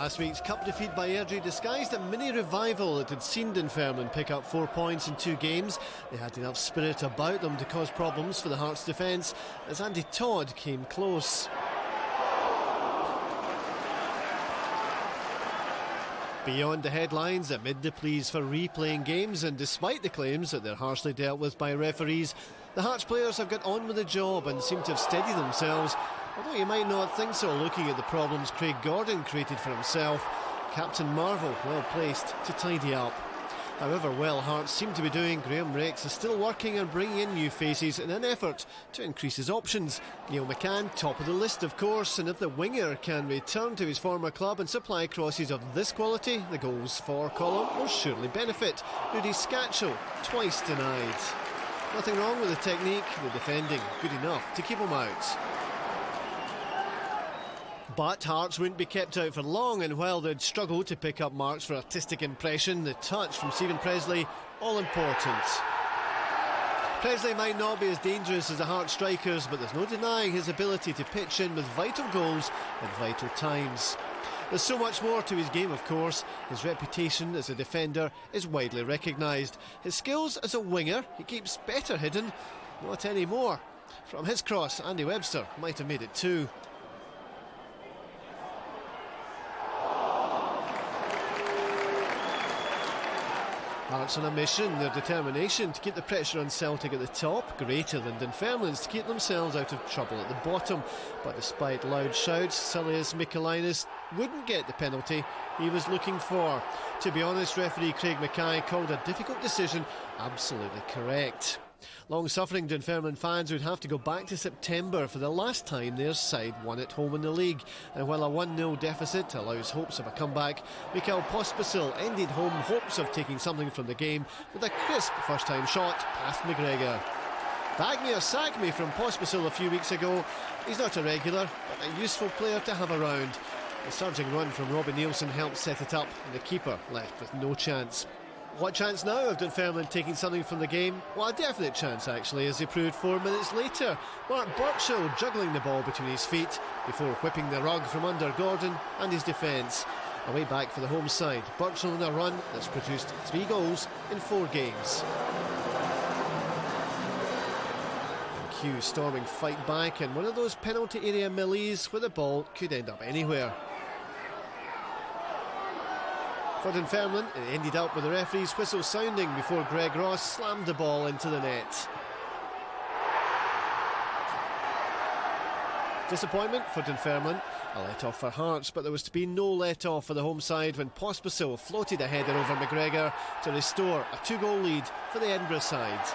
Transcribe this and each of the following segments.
Last week's cup defeat by Airdrie disguised a mini revival that had seen Dunfermline pick up 4 points in 2 games. They had enough spirit about them to cause problems for the Hearts' defence as Andy Todd came close. Beyond the headlines, amid the pleas for replaying games and despite the claims that they're harshly dealt with by referees, the Hearts players have got on with the job and seem to have steadied themselves. Although you might not think so looking at the problems Craig Gordon created for himself. Captain Marvel well placed to tidy up. However well Hearts seem to be doing, Graham Rex is still working on bringing in new faces in an effort to increase his options. Neil McCann, top of the list of course, and if the winger can return to his former club and supply crosses of this quality, the goals for column will surely benefit. Rudy Scatchell, twice denied. Nothing wrong with the technique, the defending good enough to keep him out. But Hearts wouldn't be kept out for long, and while they'd struggle to pick up marks for artistic impression, the touch from Stephen Pressley, all important. Pressley might not be as dangerous as the Hearts strikers, but there's no denying his ability to pitch in with vital goals at vital times. There's so much more to his game, of course. His reputation as a defender is widely recognised. His skills as a winger, he keeps better hidden. Not anymore. From his cross, Andy Webster might have made it too. Hearts on a mission, their determination to keep the pressure on Celtic at the top greater than Dunfermline's to keep themselves out of trouble at the bottom. But despite loud shouts, Silius Michaelinis wouldn't get the penalty he was looking for. To be honest, referee Craig Mackay called a difficult decision absolutely correct. Long-suffering Dunfermline fans would have to go back to September for the last time their side won at home in the league. And while a 1-0 deficit allows hopes of a comeback, Mikael Pospisil ended home hopes of taking something from the game with a crisp first-time shot past McGregor. Bag me or sack me from Pospisil a few weeks ago. He's not a regular, but a useful player to have around. The surging run from Robbie Nielsen helped set it up, and the keeper left with no chance. What chance now of Dunfermline taking something from the game? Well, a definite chance actually, as he proved 4 minutes later. Mark Burchill juggling the ball between his feet before whipping the rug from under Gordon and his defence. Away back for the home side, Burchill in a run that's produced 3 goals in 4 games. Q storming fight back, and one of those penalty area melees where the ball could end up anywhere. For Dunfermline, it ended up with the referee's whistle sounding before Greg Ross slammed the ball into the net. Disappointment for Dunfermline, a let-off for Hearts, but there was to be no let-off for the home side when Pospisil floated a header over McGregor to restore a 2-goal lead for the Edinburgh side.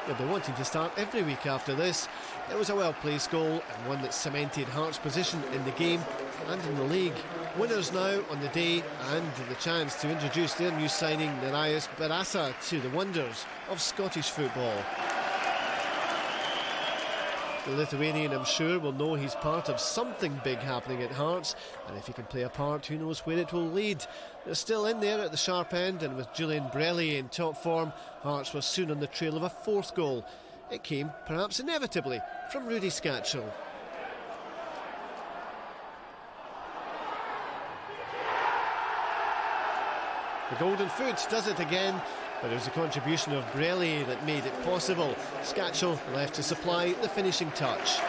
They'll be wanting to start every week after this. It was a well-placed goal and one that cemented Hearts' position in the game and in the league. Winners now on the day and the chance to introduce their new signing Nerijus Barasa to the wonders of Scottish football. The Lithuanian, I'm sure, will know he's part of something big happening at Hearts, and if he can play a part, who knows where it will lead. They're still in there at the sharp end, and with Julian Brelli in top form, Hearts were soon on the trail of a 4th goal. It came, perhaps inevitably, from Rudy Scatchell. The golden foot does it again, but it was the contribution of Brelli that made it possible. Scatchell left to supply the finishing touch.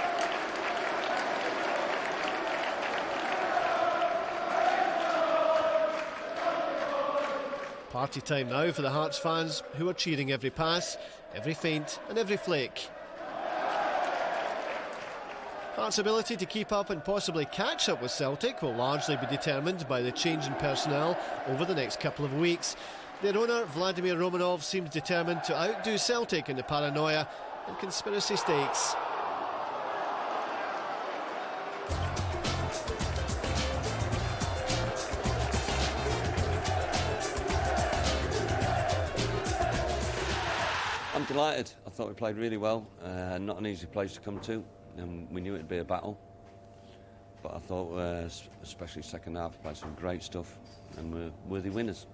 Party time now for the Hearts fans, who are cheering every pass, every feint and every flick. Hearts' ability to keep up and possibly catch up with Celtic will largely be determined by the change in personnel over the next couple of weeks. Their owner, Vladimir Romanov, seems determined to outdo Celtic in the paranoia and conspiracy stakes. I'm delighted. I thought we played really well. Not an easy place to come to, and we knew it'd be a battle. But I thought, especially second half, we played some great stuff, and we're worthy winners.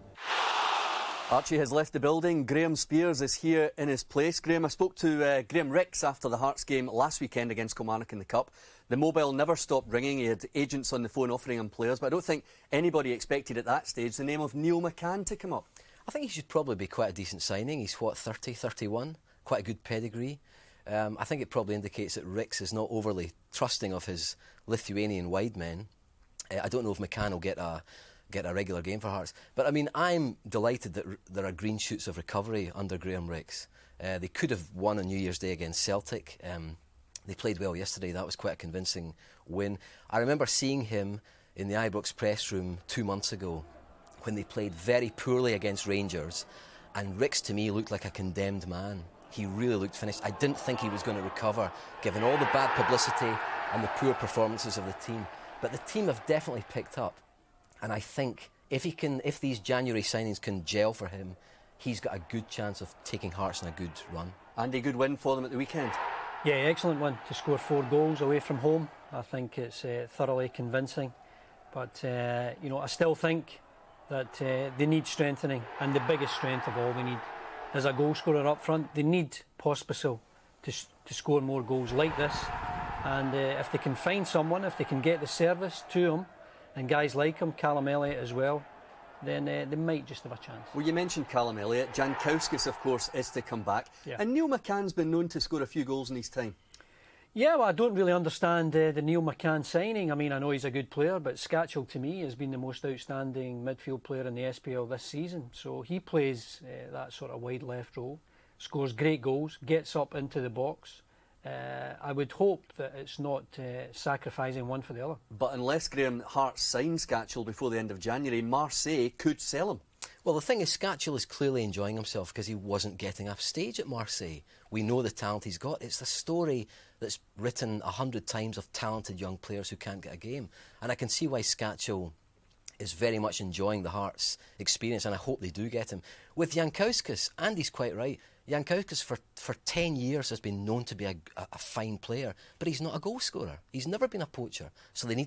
Archie has left the building. Graham Spears is here in his place. Graham, I spoke to Graham Ricks after the Hearts game last weekend against Kilmarnock in the Cup. The mobile never stopped ringing. He had agents on the phone offering him players, but I don't think anybody expected at that stage the name of Neil McCann to come up. I think he should probably be quite a decent signing. He's, 30, 31? Quite a good pedigree. I think it probably indicates that Ricks is not overly trusting of his Lithuanian wide men. I don't know if McCann will get a regular game for Hearts. But I mean, I'm delighted that there are green shoots of recovery under Graham Ricks. They could have won on New Year's Day against Celtic. They played well yesterday. That was quite a convincing win. I remember seeing him in the Ibrox press room 2 months ago when they played very poorly against Rangers, and Ricks to me looked like a condemned man. He really looked finished. I didn't think he was going to recover, given all the bad publicity and the poor performances of the team. But the team have definitely picked up. And I think if these January signings can gel for him, he's got a good chance of taking Hearts on a good run. And a good win for them at the weekend. Yeah, excellent win to score 4 goals away from home. I think it's thoroughly convincing. But, you know, I still think that they need strengthening. And the biggest strength of all they need is a goal scorer up front. They need Pospisil to score more goals like this. And if they can find someone, if they can get the service to him, and guys like him, Callum Elliott as well, then they might just have a chance. Well, you mentioned Callum Elliott. Jankowskis, of course, is to come back. Yeah. And Neil McCann's been known to score a few goals in his time. Yeah, well, I don't really understand the Neil McCann signing. I mean, I know he's a good player, but Scatchell, to me, has been the most outstanding midfield player in the SPL this season. So he plays that sort of wide left role, scores great goals, gets up into the box. I would hope that it's not sacrificing one for the other. But unless Graham Hearts sign Scatchell before the end of January, Marseille could sell him. Well, the thing is, Scatchell is clearly enjoying himself because he wasn't getting off stage at Marseille. We know the talent he's got. It's a story that's written 100 times of talented young players who can't get a game. And I can see why Scatchell is very much enjoying the Hearts experience, and I hope they do get him. With Jankowskis, Andy's quite right. Jankowskis for 10 years has been known to be a fine player, but he's not a goal scorer. He's never been a poacher. So they need